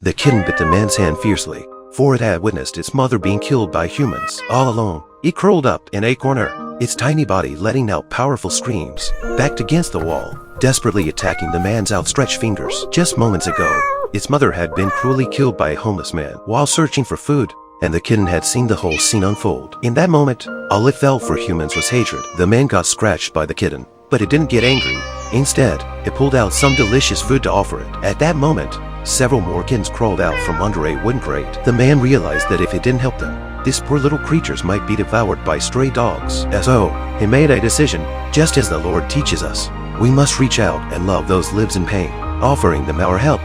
The kitten bit the man's hand fiercely, for it had witnessed its mother being killed by humans all alone. It curled up in a corner, its tiny body letting out powerful screams, backed against the wall, desperately attacking the man's outstretched fingers. Just moments ago, its mother had been cruelly killed by a homeless man while searching for food, and the kitten had seen the whole scene unfold. In that moment, all it felt for humans was hatred. The man got scratched by the kitten, but it didn't get angry. Instead, it pulled out some delicious food to offer it. At that moment, several more kittens crawled out from under a wooden crate. The man realized that if it didn't help them, these poor little creatures might be devoured by stray dogs. So, he made a decision. Just as the Lord teaches us, we must reach out and love those lives in pain, offering them our help.